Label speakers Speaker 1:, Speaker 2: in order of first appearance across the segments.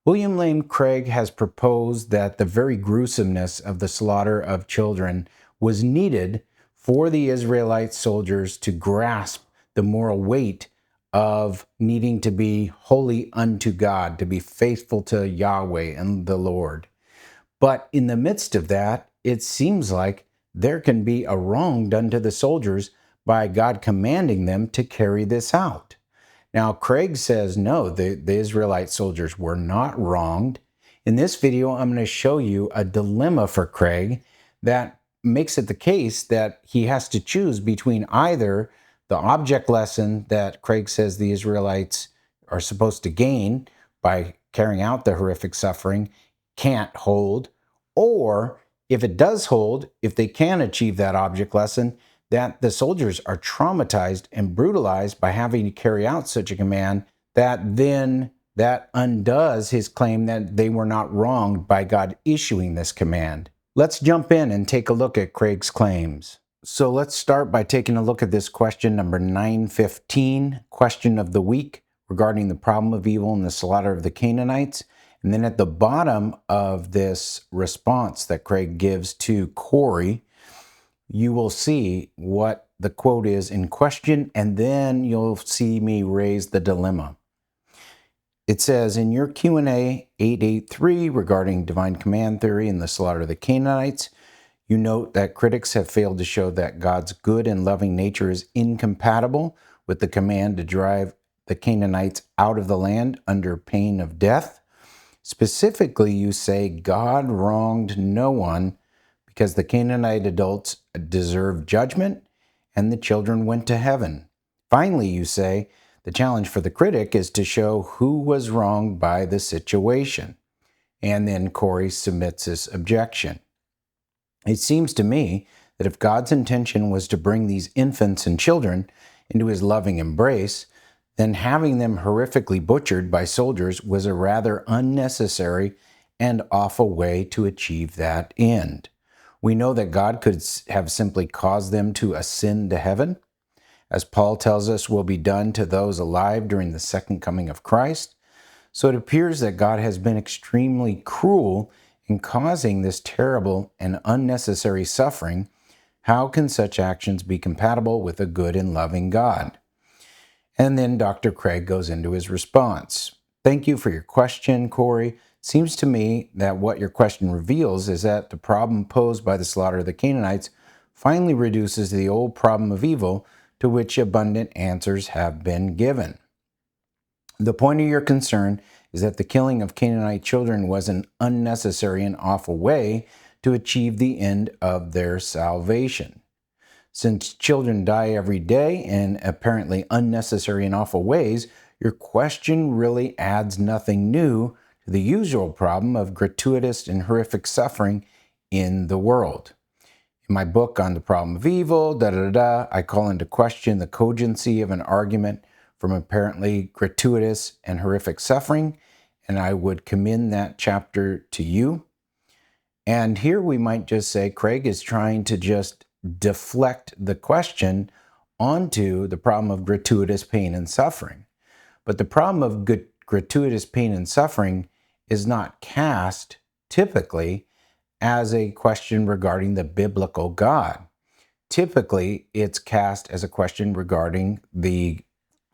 Speaker 1: William Lane Craig has proposed that the very gruesomeness of the slaughter of children was needed for the Israelite soldiers to grasp the moral weight of needing to be holy unto God, to be faithful to Yahweh and the Lord. But in the midst of that, it seems like there can be a wrong done to the soldiers by God commanding them to carry this out. Now, Craig says no, the Israelite soldiers were not wronged. In this video, I'm going to show you a dilemma for Craig that makes it the case that he has to choose between either the object lesson that Craig says the Israelites are supposed to gain by carrying out the horrific suffering can't hold, or if it does hold, if they can achieve that object lesson, that the soldiers are traumatized and brutalized by having to carry out such a command, that then that undoes his claim that they were not wronged by God issuing this command. Let's jump in and take a look at Craig's claims. So let's start by taking a look at this question number 915, question of the week, regarding the problem of evil and the slaughter of the Canaanites. And then at the bottom of this response that Craig gives to Corey, you will see what the quote is in question, and then you'll see me raise the dilemma. It says, in your Q&A 883 regarding divine command theory and the slaughter of the Canaanites, you note that critics have failed to show that God's good and loving nature is incompatible with the command to drive the Canaanites out of the land under pain of death. Specifically, you say God wronged no one because the Canaanite adults deserved judgment and the children went to heaven. Finally, you say the challenge for the critic is to show who was wronged by the situation. And then Corey submits this objection. It seems to me that if God's intention was to bring these infants and children into his loving embrace, then having them horrifically butchered by soldiers was a rather unnecessary and awful way to achieve that end. We know that God could have simply caused them to ascend to heaven, as Paul tells us will be done to those alive during the second coming of Christ. So it appears that God has been extremely cruel in causing this terrible and unnecessary suffering. How can such actions be compatible with a good and loving God? And then Dr. Craig goes into his response. Thank you for your question, Corey. Seems to me that what your question reveals is that the problem posed by the slaughter of the Canaanites finally reduces the old problem of evil to which abundant answers have been given. The point of your concern is that the killing of Canaanite children was an unnecessary and awful way to achieve the end of their salvation. Since children die every day in apparently unnecessary and awful ways, your question really adds nothing new to the usual problem of gratuitous and horrific suffering in the world. In my book on the problem of evil, I call into question the cogency of an argument from apparently gratuitous and horrific suffering, and I would commend that chapter to you. And here we might just say Craig is trying to just deflect the question onto the problem of gratuitous pain and suffering. But the problem of gratuitous pain and suffering is not cast typically as a question regarding the biblical God. Typically, it's cast as a question regarding the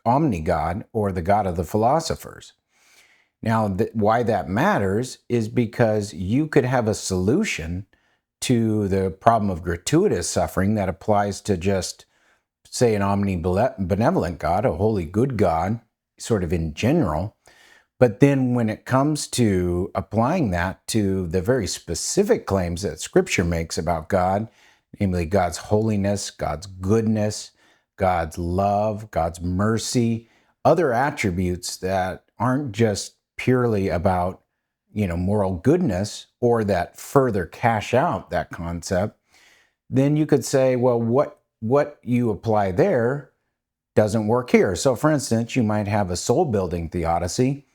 Speaker 1: omni-God, or the God of the philosophers. Now, why that matters is because you could have a solution to the problem of gratuitous suffering that applies to just, say, an omnibenevolent God, a holy good God, sort of in general. But then when it comes to applying that to the very specific claims that Scripture makes about God, namely God's holiness, God's goodness, God's love, God's mercy, other attributes that aren't just purely about, moral goodness, or that further cash out that concept, then you could say, well, what you apply there doesn't work here. So for instance, you might have a soul-building theodicy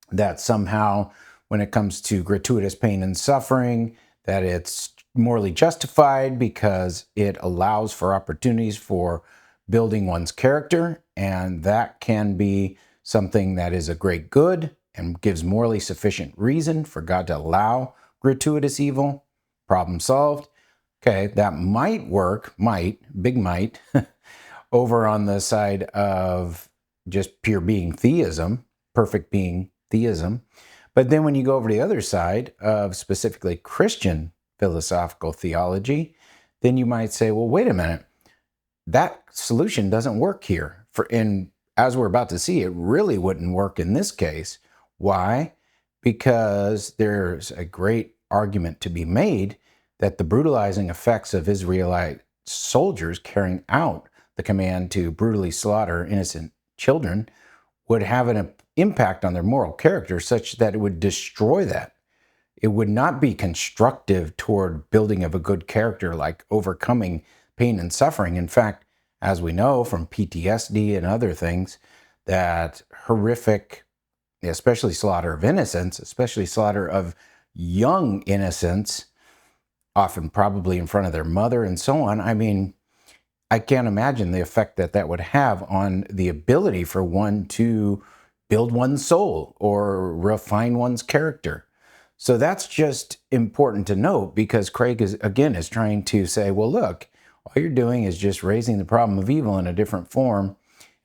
Speaker 1: that somehow, when it comes to gratuitous pain and suffering, that it's morally justified because it allows for opportunities for building one's character, and that can be something that is a great good, and gives morally sufficient reason for God to allow gratuitous evil. Problem solved. Okay, that might work, big might, over on the side of just pure being theism, perfect being theism. But then when you go over to the other side of specifically Christian philosophical theology, then you might say, well, wait a minute, that solution doesn't work here. And as we're about to see, it really wouldn't work in this case. Why? Because there's a great argument to be made that the brutalizing effects of Israelite soldiers carrying out the command to brutally slaughter innocent children would have an impact on their moral character such that it would destroy that. It would not be constructive toward building of a good character, like overcoming pain and suffering. In fact, as we know from PTSD and other things, that horrific, especially slaughter of innocents, especially slaughter of young innocents, often probably in front of their mother and so on. I mean, I can't imagine the effect that that would have on the ability for one to build one's soul or refine one's character. So that's just important to note, because Craig is trying to say, well, look, all you're doing is just raising the problem of evil in a different form.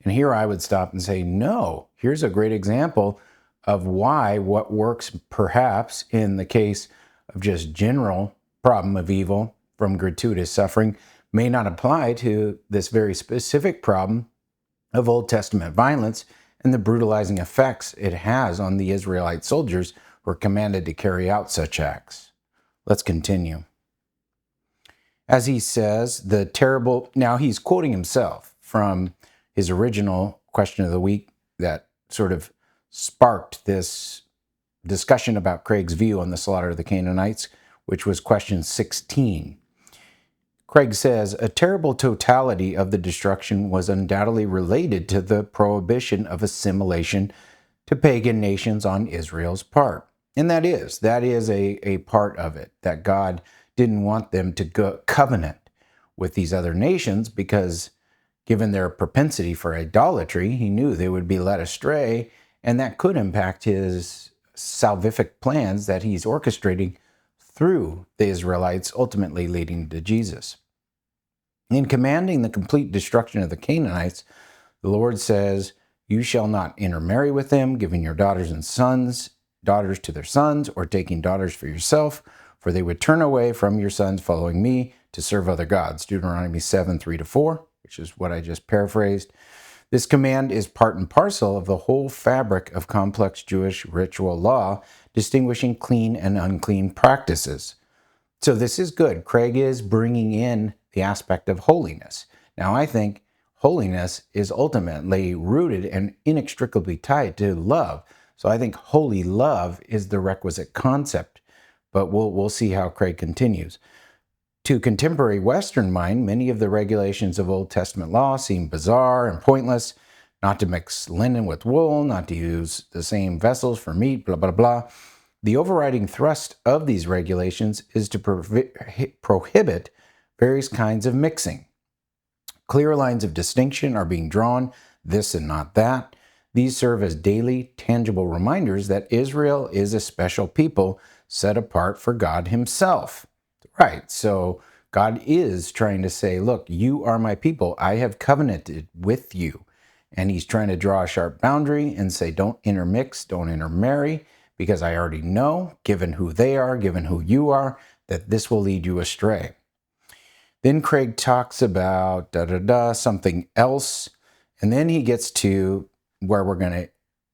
Speaker 1: And here I would stop and say, no, here's a great example of why what works perhaps in the case of just general problem of evil from gratuitous suffering may not apply to this very specific problem of Old Testament violence and the brutalizing effects it has on the Israelite soldiers who are commanded to carry out such acts. Let's continue. As he says, now he's quoting himself from his original question of the week that sort of sparked this discussion about Craig's view on the slaughter of the Canaanites, which was question 16. Craig says, a terrible totality of the destruction was undoubtedly related to the prohibition of assimilation to pagan nations on Israel's part. And that is a part of it, that God didn't want them to go covenant with these other nations because given their propensity for idolatry, he knew they would be led astray, and that could impact his salvific plans that he's orchestrating through the Israelites, ultimately leading to Jesus. In commanding the complete destruction of the Canaanites, the Lord says, you shall not intermarry with them, giving your daughters to their sons, or taking daughters for yourself, for they would turn away from your sons following me to serve other gods. Deuteronomy 7, 3-4, which is what I just paraphrased. This command is part and parcel of the whole fabric of complex Jewish ritual law, distinguishing clean and unclean practices. So this is good. Craig is bringing in the aspect of holiness. Now, I think holiness is ultimately rooted and inextricably tied to love. So I think holy love is the requisite concept, but we'll see how Craig continues. To contemporary Western mind, many of the regulations of Old Testament law seem bizarre and pointless. Not to mix linen with wool, not to use the same vessels for meat, blah, blah, blah. The overriding thrust of these regulations is to prohibit various kinds of mixing. Clear lines of distinction are being drawn, this and not that. These serve as daily, tangible reminders that Israel is a special people set apart for God himself. Right, so God is trying to say, look, you are my people. I have covenanted with you. And he's trying to draw a sharp boundary and say, don't intermix, don't intermarry, because I already know, given who they are, given who you are, that this will lead you astray. Then Craig talks about something else, and then he gets to where we're going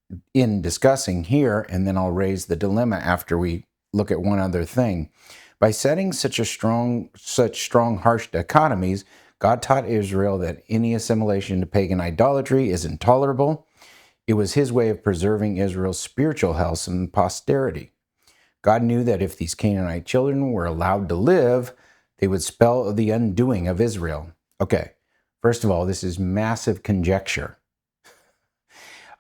Speaker 1: to end discussing here, and then I'll raise the dilemma after we look at one other thing. By setting such strong, harsh dichotomies, God taught Israel that any assimilation to pagan idolatry is intolerable. It was his way of preserving Israel's spiritual health and posterity. God knew that if these Canaanite children were allowed to live, they would spell the undoing of Israel. Okay, first of all, this is massive conjecture.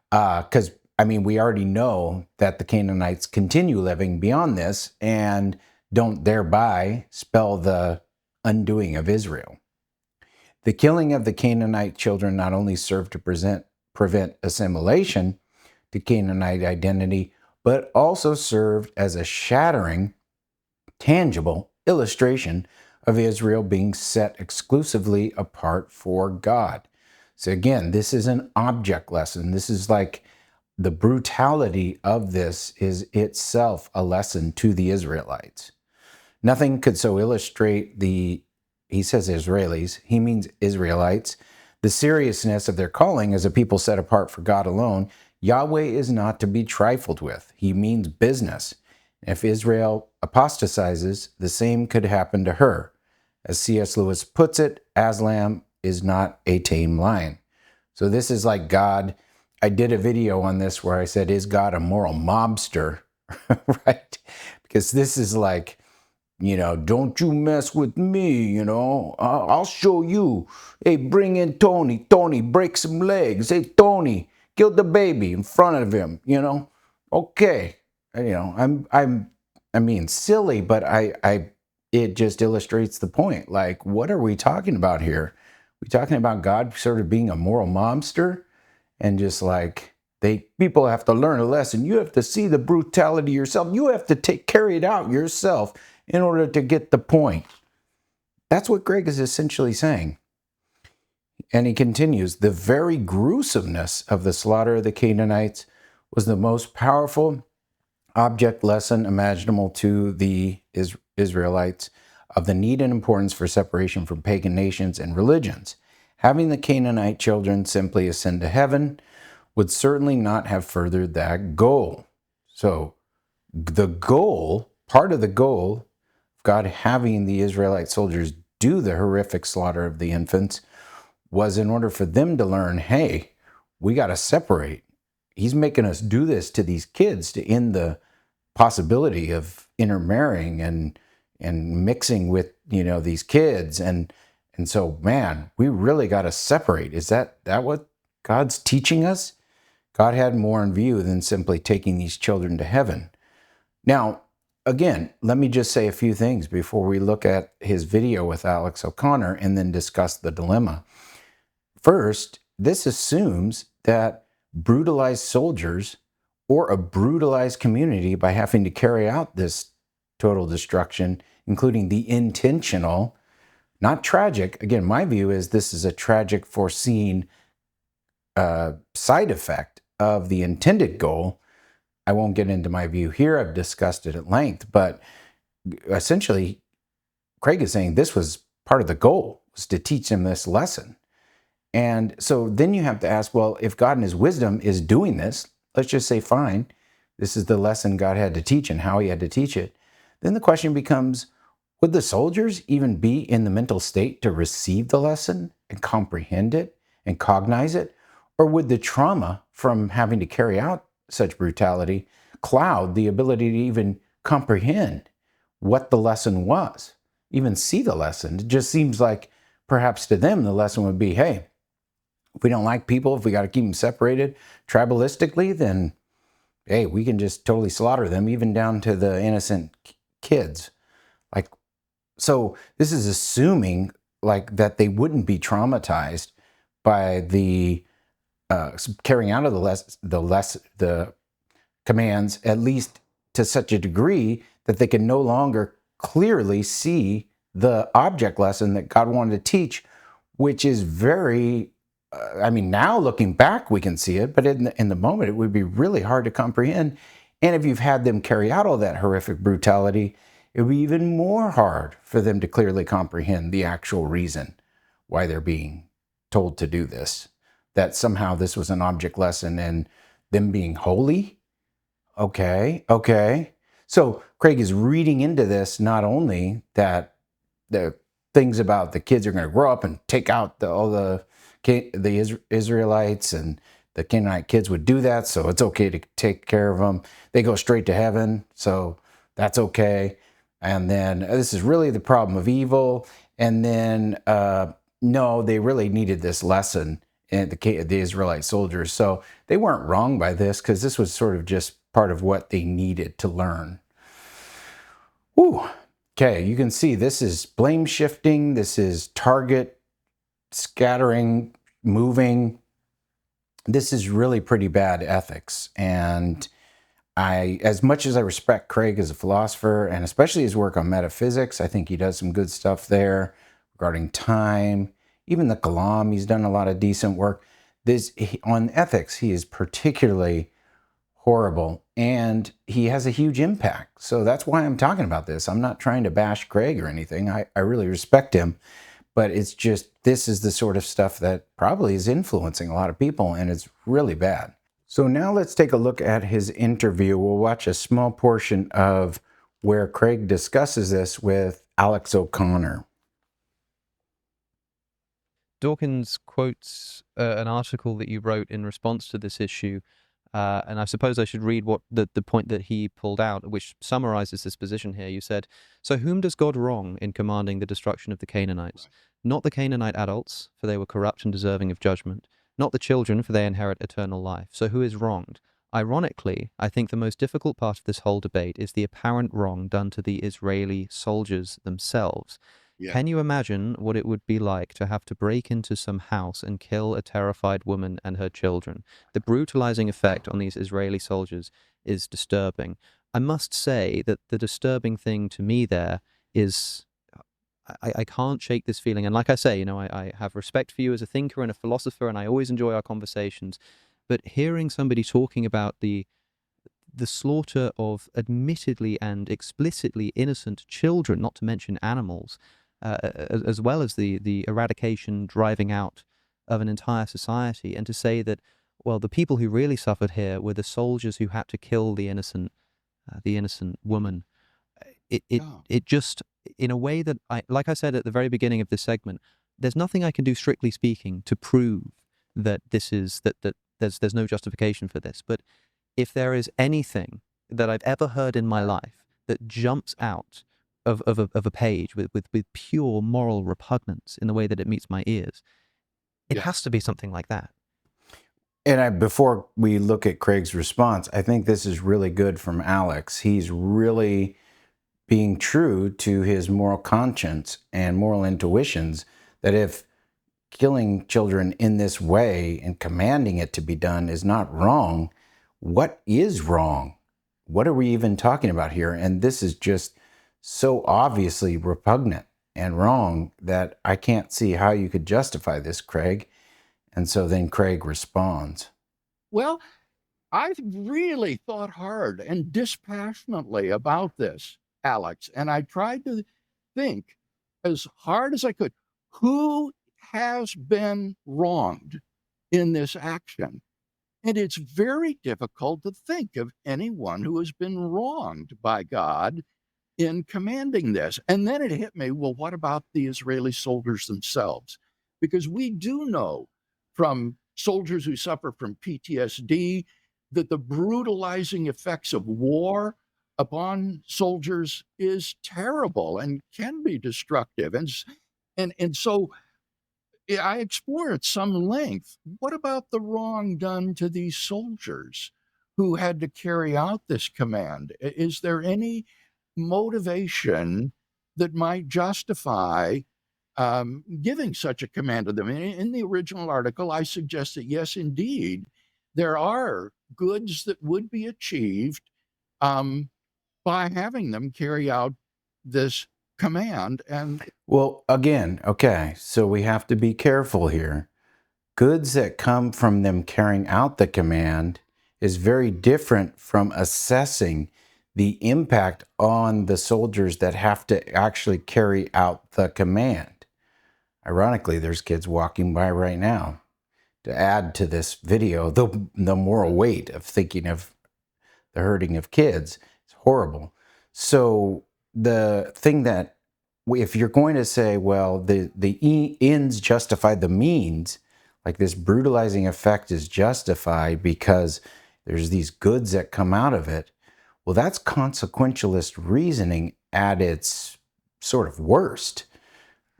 Speaker 1: Because, we already know that the Canaanites continue living beyond this and don't thereby spell the undoing of Israel. The killing of the Canaanite children not only served to prevent assimilation to Canaanite identity, but also served as a shattering, tangible illustration of Israel being set exclusively apart for God. So again, this is an object lesson. This is like the brutality of this is itself a lesson to the Israelites. Nothing could so illustrate he says Israelis, he means Israelites, the seriousness of their calling as a people set apart for God alone. Yahweh is not to be trifled with. He means business. If Israel apostatizes, the same could happen to her. As C.S. Lewis puts it, Aslan is not a tame lion. So this is like God. I did a video on this where I said, is God a moral mobster? Right? Because this is like, don't you mess with me, I'll show you. Hey, bring in Tony. Tony, break some legs. Hey, Tony, kill the baby in front of him, Okay. I mean, silly, but it just illustrates the point. Like, what are we talking about here? We talking about God sort of being a moral mobster and just like, people have to learn a lesson. You have to see the brutality yourself. You have to carry it out yourself in order to get the point. That's what Greg is essentially saying. And he continues, the very gruesomeness of the slaughter of the Canaanites was the most powerful object lesson imaginable to the Israelites of the need and importance for separation from pagan nations and religions. Having the Canaanite children simply ascend to heaven would certainly not have furthered that goal. So the goal, part of the goal, God having the Israelite soldiers do the horrific slaughter of the infants was in order for them to learn, hey, we got to separate. He's making us do this to these kids to end the possibility of intermarrying and mixing with, these kids. And so, man, we really got to separate. Is that what God's teaching us? God had more in view than simply taking these children to heaven. Now, again, let me just say a few things before we look at his video with Alex O'Connor and then discuss the dilemma. First, this assumes that brutalized soldiers or a brutalized community, by having to carry out this total destruction, including the intentional, not tragic. Again, my view is this is a tragic foreseen side effect of the intended goal. I won't get into my view here. I've discussed it at length, but essentially, Craig is saying this was part of the goal, was to teach them this lesson. And so then you have to ask, well, if God in his wisdom is doing this, let's just say, fine, this is the lesson God had to teach and how he had to teach it. Then the question becomes, would the soldiers even be in the mental state to receive the lesson and comprehend it and cognize it? Or would the trauma from having to carry out such brutality cloud the ability to even comprehend what the lesson was, even see the lesson? It just seems like perhaps to them the lesson would be, hey, if we don't like people, if we got to keep them separated tribalistically, then hey, we can just totally slaughter them, even down to the innocent kids. Like, so this is assuming like that they wouldn't be traumatized by the carrying out of the commands, at least to such a degree that they can no longer clearly see the object lesson that God wanted to teach, which is very, now looking back, we can see it, but in the moment, it would be really hard to comprehend. And if you've had them carry out all that horrific brutality, it would be even more hard for them to clearly comprehend the actual reason why they're being told to do this. That somehow this was an object lesson and them being holy. Okay. So Craig is reading into this not only that the things about the kids are going to grow up and take out all the Israelites, and the Canaanite kids would do that, so it's okay to take care of them. They go straight to heaven, so that's okay. And then this is really the problem of evil. And then no, they really needed this lesson in the Israelite soldiers. So they weren't wrong by this, because this was sort of just part of what they needed to learn. Whew. Okay, you can see this is blame shifting. This is target scattering, moving. this is really pretty bad ethics. And as much as I respect Craig as a philosopher, and especially his work on metaphysics, I think he does some good stuff there regarding time. Even the Kalam, he's done a lot of decent work. On ethics, he is particularly horrible, and he has a huge impact. So that's why I'm talking about this. I'm not trying to bash Craig or anything. I really respect him, but it's just, this is the sort of stuff that probably is influencing a lot of people, and it's really bad. So now let's take a look at his interview. We'll watch a small portion of where Craig discusses this with Alex O'Connor.
Speaker 2: Dawkins quotes an article that you wrote in response to this issue, and I suppose I should read what the point that he pulled out, which summarizes this position here. You said, "So whom does God wrong in commanding the destruction of the Canaanites? Not the Canaanite adults, for they were corrupt and deserving of judgment. Not the children, for they inherit eternal life. So who is wronged? Ironically, I think the most difficult part of this whole debate is the apparent wrong done to the Israeli soldiers themselves.
Speaker 3: Yeah.
Speaker 2: Can you imagine what it would be like to have to break into some house and kill a terrified woman and her children? The brutalizing effect on these Israeli soldiers is disturbing. I must say that the disturbing thing to me there is I can't shake this feeling. And like I say, I have respect for you as a thinker and a philosopher, and I always enjoy our conversations. But hearing somebody talking about the slaughter of admittedly and explicitly innocent children, not to mention animals, as well as the eradication, driving out of an entire society, and to say that, well, the people who really suffered here were the soldiers who had to kill the innocent woman. It just, in a way that like I said at the very beginning of this segment, there's nothing I can do strictly speaking to prove that there's no justification for this. But if there is anything that I've ever heard in my life that jumps out of a page with pure moral repugnance in the way that it meets my ears, it has to be something like that.
Speaker 1: And before we look at Craig's response, I think this is really good from Alex. He's really being true to his moral conscience and moral intuitions, that if killing children in this way and commanding it to be done is not wrong, what is wrong? What are we even talking about here? And this is just so obviously repugnant and wrong that I can't see how you could justify this, Craig. And so then Craig responds.
Speaker 3: Well, I've really thought hard and dispassionately about this, Alex, and I tried to think as hard as I could, who has been wronged in this action? And it's very difficult to think of anyone who has been wronged by God in commanding this. And then it hit me, well, what about the Israeli soldiers themselves? Because we do know from soldiers who suffer from PTSD that the brutalizing effects of war upon soldiers is terrible and can be destructive. And so I explore at some length, what about the wrong done to these soldiers who had to carry out this command? Is there any motivation that might justify giving such a command to them? In the original article, I suggest that yes, indeed, there are goods that would be achieved by having them carry out this command. And
Speaker 1: Well, again, okay, so we have to be careful here. Goods that come from them carrying out the command is very different from assessing the impact on the soldiers that have to actually carry out the command. Ironically, there's kids walking by right now. To add to this video, the moral weight of thinking of the hurting of kids is horrible. So the thing that, if you're going to say, well, the ends justify the means, like this brutalizing effect is justified because there's these goods that come out of it, well, that's consequentialist reasoning at its sort of worst.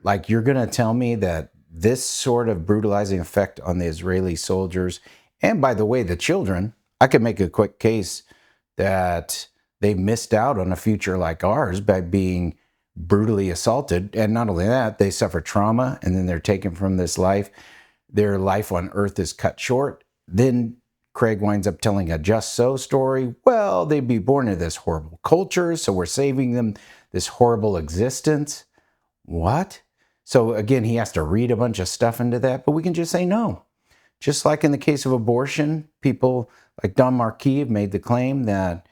Speaker 1: Like, you're going to tell me that this sort of brutalizing effect on the Israeli soldiers, and by the way, the children, I could make a quick case that they missed out on a future like ours by being brutally assaulted. And not only that, they suffer trauma and then they're taken from this life. Their life on earth is cut short. Then Craig winds up telling a just so story. Well, they'd be born into this horrible culture, so we're saving them this horrible existence. What? So again, he has to read a bunch of stuff into that, but we can just say no. Just like in the case of abortion, people like Don Marquis have made the claim that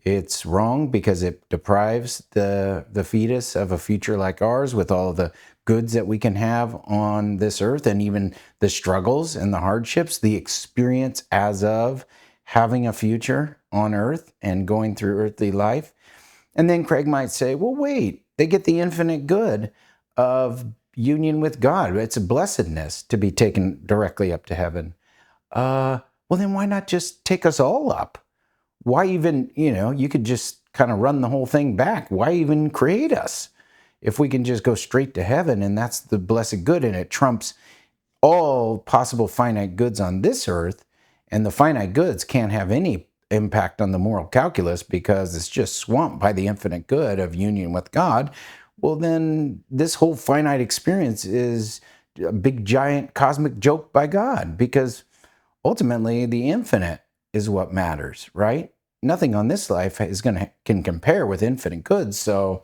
Speaker 1: it's wrong because it deprives the fetus of a future like ours with all the goods that we can have on this earth, and even the struggles and the hardships, the experience as of having a future on earth and going through earthly life. And then Craig might say, well, wait, they get the infinite good of union with God. It's a blessedness to be taken directly up to heaven. Well, then why not just take us all up? Why even, you could just kind of run the whole thing back. Why even create us if we can just go straight to heaven and that's the blessed good, and it trumps all possible finite goods on this earth, and the finite goods can't have any impact on the moral calculus because it's just swamped by the infinite good of union with God. Well, then this whole finite experience is a big giant cosmic joke by God, because ultimately the infinite is what matters, right? Nothing on this life can compare with infinite good. So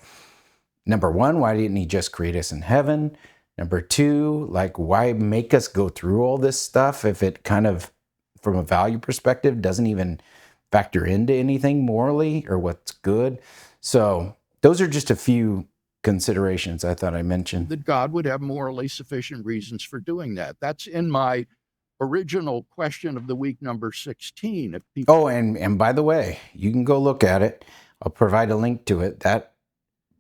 Speaker 1: number one, why didn't he just create us in heaven? Number two, like, why make us go through all this stuff if it kind of, from a value perspective, doesn't even factor into anything morally or what's good? So those are just a few considerations I thought I mentioned.
Speaker 3: That God would have morally sufficient reasons for doing that. That's in my original question of the week, number 16. If people...
Speaker 1: Oh, and by the way, you can go look at it. I'll provide a link to it. That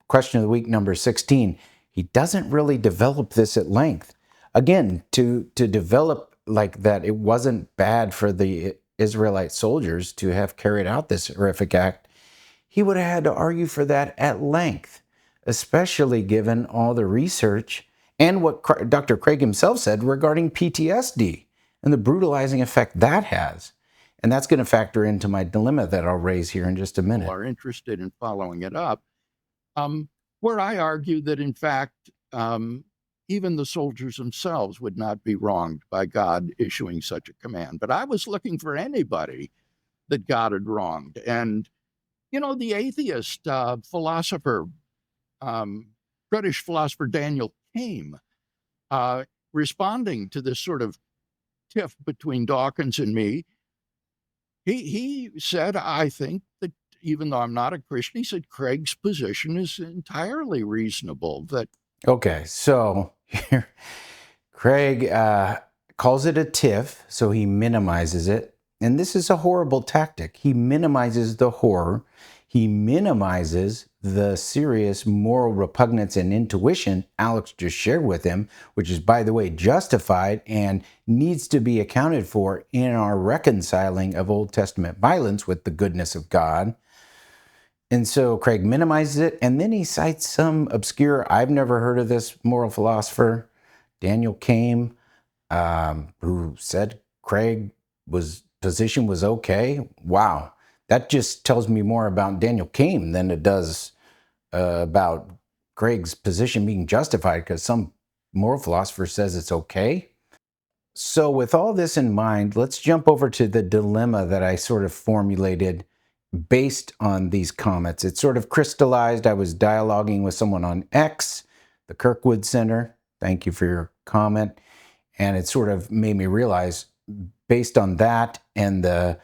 Speaker 1: question of the week, number 16, he doesn't really develop this at length. Again, to develop like that, it wasn't bad for the Israelite soldiers to have carried out this horrific act. He would have had to argue for that at length, especially given all the research and what Dr. Craig himself said regarding PTSD and the brutalizing effect that has. And that's going to factor into my dilemma that I'll raise here in just a minute.
Speaker 3: People are interested in following it up, where I argue that, in fact, even the soldiers themselves would not be wronged by God issuing such a command. But I was looking for anybody that God had wronged. And, the atheist philosopher, British philosopher Daniel Came, responding to this sort of tiff between Dawkins and me, he said, I think that even though I'm not a Christian, he said Craig's position is entirely reasonable. That
Speaker 1: Okay, so here, Craig calls it a tiff, so he minimizes it. And this is a horrible tactic. He minimizes the horror. He minimizes the serious moral repugnance and intuition Alex just shared with him, which is, by the way, justified and needs to be accounted for in our reconciling of Old Testament violence with the goodness of God. And so Craig minimizes it, and then he cites some obscure, I've never heard of this moral philosopher, Daniel Came, who said Craig's position was okay. Wow. That just tells me more about Daniel Came than it does about Craig's position being justified, because some moral philosopher says it's okay. So with all this in mind, let's jump over to the dilemma that I sort of formulated based on these comments. It sort of crystallized. I was dialoguing with someone on X, the Kirkwood Center. Thank you for your comment. And it sort of made me realize, based on that and the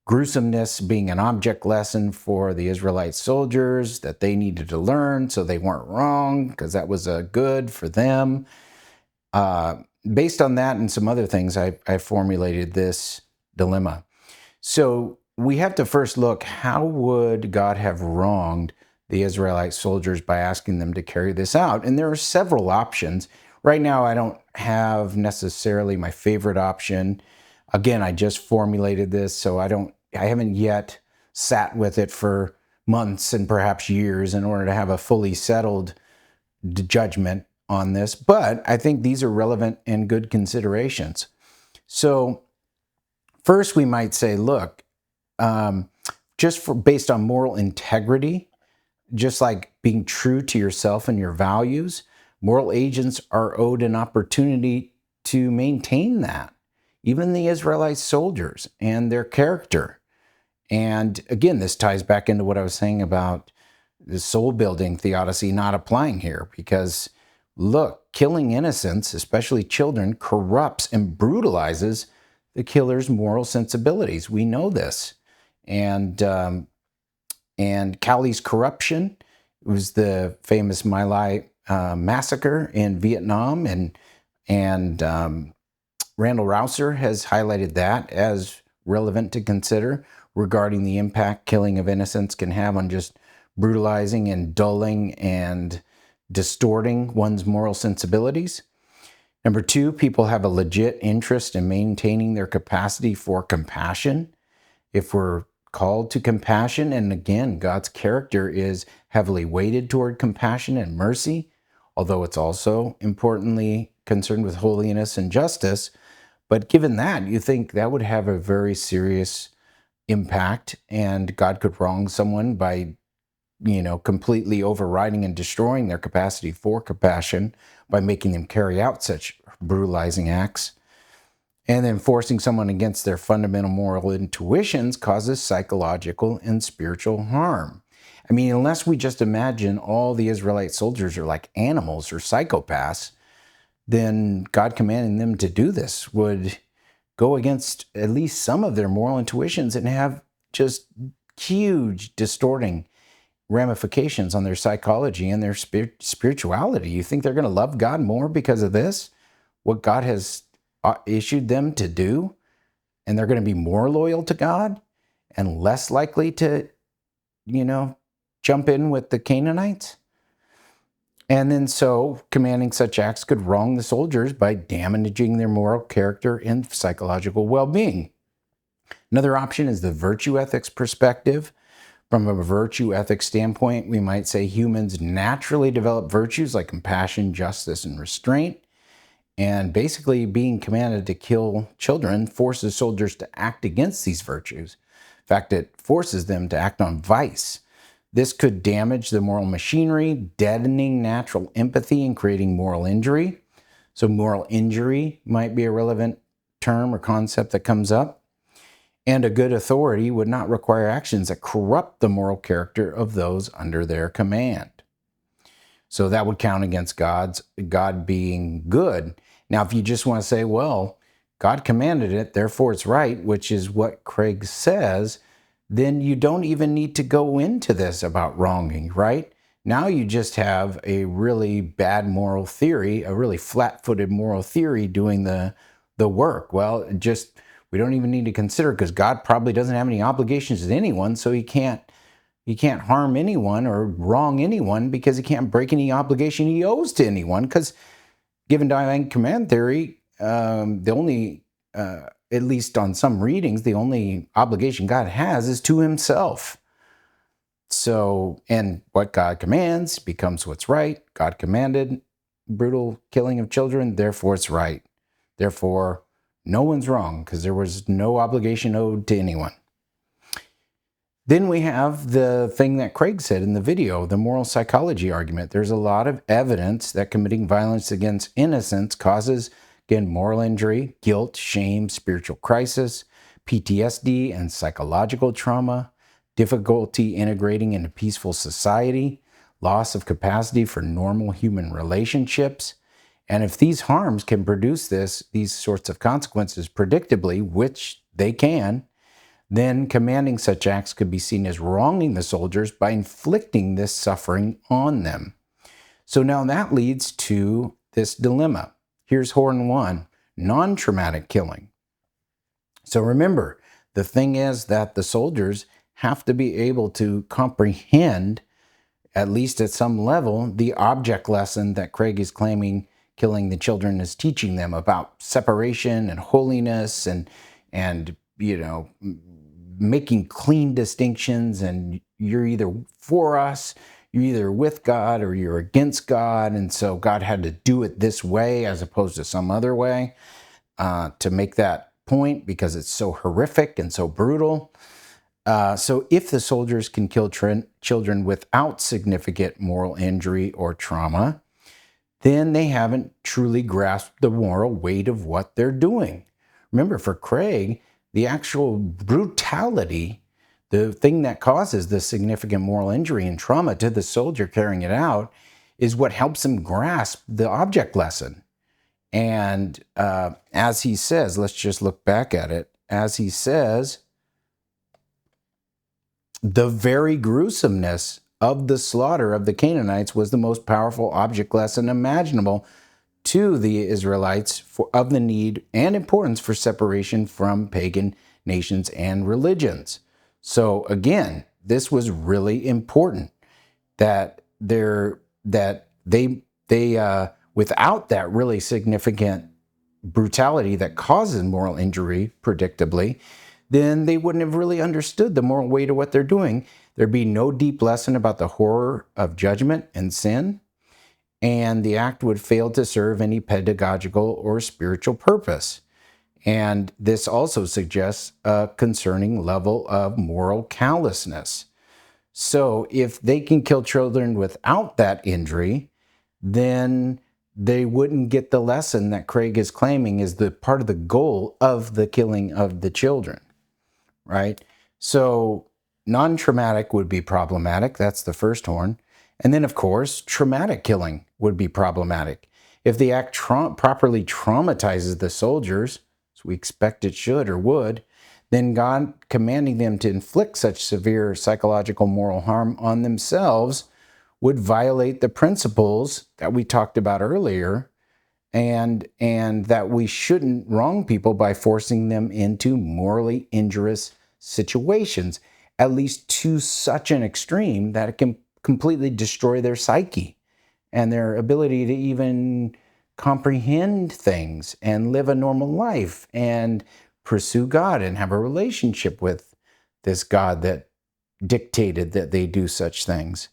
Speaker 1: gruesomeness being an object lesson for the Israelite soldiers that they needed to learn so they weren't wrong, because that was a good for them. Based on that and some other things, I formulated this dilemma. So we have to first look, how would God have wronged the Israelite soldiers by asking them to carry this out? And there are several options. Right now, I don't have necessarily my favorite option. Again, I just formulated this, so I haven't yet sat with it for months and perhaps years in order to have a fully settled judgment on this. But I think these are relevant and good considerations. So first, we might say, look, based on moral integrity, just like being true to yourself and your values, moral agents are owed an opportunity to maintain that. even the Israelite soldiers and their character. And again, this ties back into what I was saying about the soul building theodicy not applying here, because look, killing innocents, especially children, corrupts and brutalizes the killer's moral sensibilities. We know this. And Cali's corruption was the famous My Lai massacre in Vietnam, and Randall Rouser has highlighted that as relevant to consider regarding the impact killing of innocents can have on just brutalizing and dulling and distorting one's moral sensibilities. Number two, people have a legit interest in maintaining their capacity for compassion. If we're called to compassion, and again, God's character is heavily weighted toward compassion and mercy, although it's also importantly concerned with holiness and justice. But given that, you think that would have a very serious impact, and God could wrong someone by, completely overriding and destroying their capacity for compassion by making them carry out such brutalizing acts. And then forcing someone against their fundamental moral intuitions causes psychological and spiritual harm. I mean, unless we just imagine all the Israelite soldiers are like animals or psychopaths, then God commanding them to do this would go against at least some of their moral intuitions and have just huge distorting ramifications on their psychology and their spirituality. You think they're going to love God more because of this? What God has issued them to do? And they're going to be more loyal to God and less likely to, jump in with the Canaanites? And then so commanding such acts could wrong the soldiers by damaging their moral character and psychological well-being. Another option is the virtue ethics perspective. From a virtue ethics standpoint, we might say humans naturally develop virtues like compassion, justice, and restraint. And basically being commanded to kill children forces soldiers to act against these virtues. In fact, it forces them to act on vice. This could damage the moral machinery, deadening natural empathy and creating moral injury. So moral injury might be a relevant term or concept that comes up. And a good authority would not require actions that corrupt the moral character of those under their command. So that would count against God being good. Now, if you just want to say, well, God commanded it, therefore it's right, which is what Craig says, then you don't even need to go into this about wronging, right? Now you just have a really bad moral theory, a really flat-footed moral theory doing the work. Well, we don't even need to consider, because God probably doesn't have any obligations to anyone, so he can't harm anyone or wrong anyone, because he can't break any obligation he owes to anyone, because given divine command theory, the only, at least on some readings, the only obligation God has is to himself. So, and what God commands becomes what's right. God commanded brutal killing of children, therefore it's right. Therefore, no one's wrong, because there was no obligation owed to anyone. Then we have the thing that Craig said in the video, the moral psychology argument. There's a lot of evidence that committing violence against innocents causes, again, moral injury, guilt, shame, spiritual crisis, PTSD, and psychological trauma, difficulty integrating into peaceful society, loss of capacity for normal human relationships. And if these harms can produce these sorts of consequences predictably, which they can, then commanding such acts could be seen as wronging the soldiers by inflicting this suffering on them. So now that leads to this dilemma. Here's horn one, non-traumatic killing. So remember, the thing is that the soldiers have to be able to comprehend, at least at some level, the object lesson that Craig is claiming killing the children is teaching them about separation and holiness and making clean distinctions, and you're either for us, you're either with God, or you're against God, and so God had to do it this way as opposed to some other way to make that point, because it's so horrific and so brutal. So if the soldiers can kill children without significant moral injury or trauma, then they haven't truly grasped the moral weight of what they're doing. Remember, for Craig, the actual brutality, the thing that causes the significant moral injury and trauma to the soldier carrying it out, is what helps him grasp the object lesson. And as he says, let's just look back at it. As he says, the very gruesomeness of the slaughter of the Canaanites was the most powerful object lesson imaginable to the Israelites of the need and importance for separation from pagan nations and religions. So again, this was really important that they without that really significant brutality that causes moral injury, predictably, then they wouldn't have really understood the moral weight of what they're doing. There'd be no deep lesson about the horror of judgment and sin, and the act would fail to serve any pedagogical or spiritual purpose. And this also suggests a concerning level of moral callousness. So if they can kill children without that injury, then they wouldn't get the lesson that Craig is claiming is the part of the goal of the killing of the children, right? So non-traumatic would be problematic. That's the first horn. And then, of course, traumatic killing would be problematic. If the act properly traumatizes the soldiers, as we expect it should or would, then God commanding them to inflict such severe psychological moral harm on themselves would violate the principles that we talked about earlier, and that we shouldn't wrong people by forcing them into morally injurious situations, at least to such an extreme that it can completely destroy their psyche and their ability to even comprehend things and live a normal life and pursue God and have a relationship with this God that dictated that they do such things.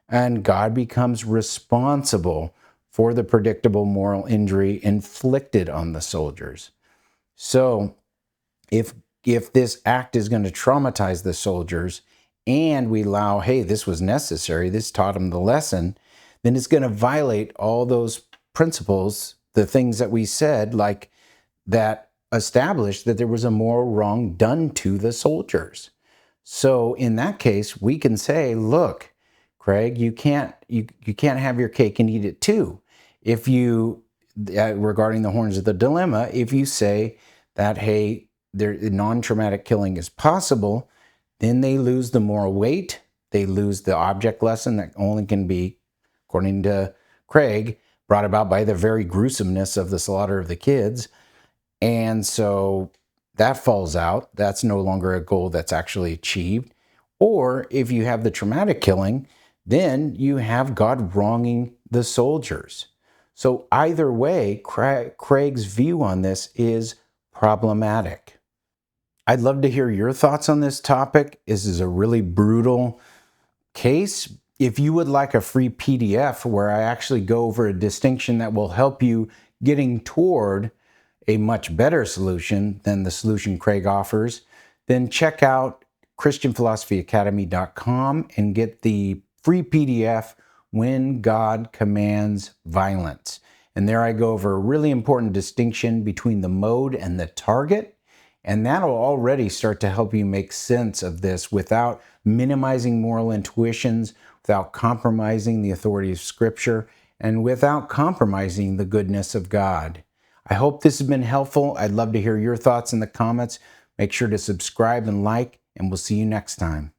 Speaker 1: And God becomes responsible for the predictable moral injury inflicted on the soldiers. So if this act is going to traumatize the soldiers and we allow, hey, this was necessary, this taught them the lesson, then it's going to violate all those principles, the things that we said, like that established that there was a moral wrong done to the soldiers. So in that case, we can say, look, Craig, you can't have your cake and eat it too. If you, regarding the horns of the dilemma, if you say that, hey, non-traumatic killing is possible, then they lose the moral weight. They lose the object lesson that only can be, according to Craig, brought about by the very gruesomeness of the slaughter of the kids. And so that falls out. That's no longer a goal that's actually achieved. Or if you have the traumatic killing, then you have God wronging the soldiers. So either way, Craig's view on this is problematic. I'd love to hear your thoughts on this topic. This is a really brutal case. If you would like a free PDF where I actually go over a distinction that will help you getting toward a much better solution than the solution Craig offers, then check out christianphilosophyacademy.com and get the free PDF, When God Commands Violence. And there I go over a really important distinction between the mode and the target. And that'll already start to help you make sense of this without minimizing moral intuitions, without compromising the authority of Scripture, and without compromising the goodness of God. I hope this has been helpful. I'd love to hear your thoughts in the comments. Make sure to subscribe and like, and we'll see you next time.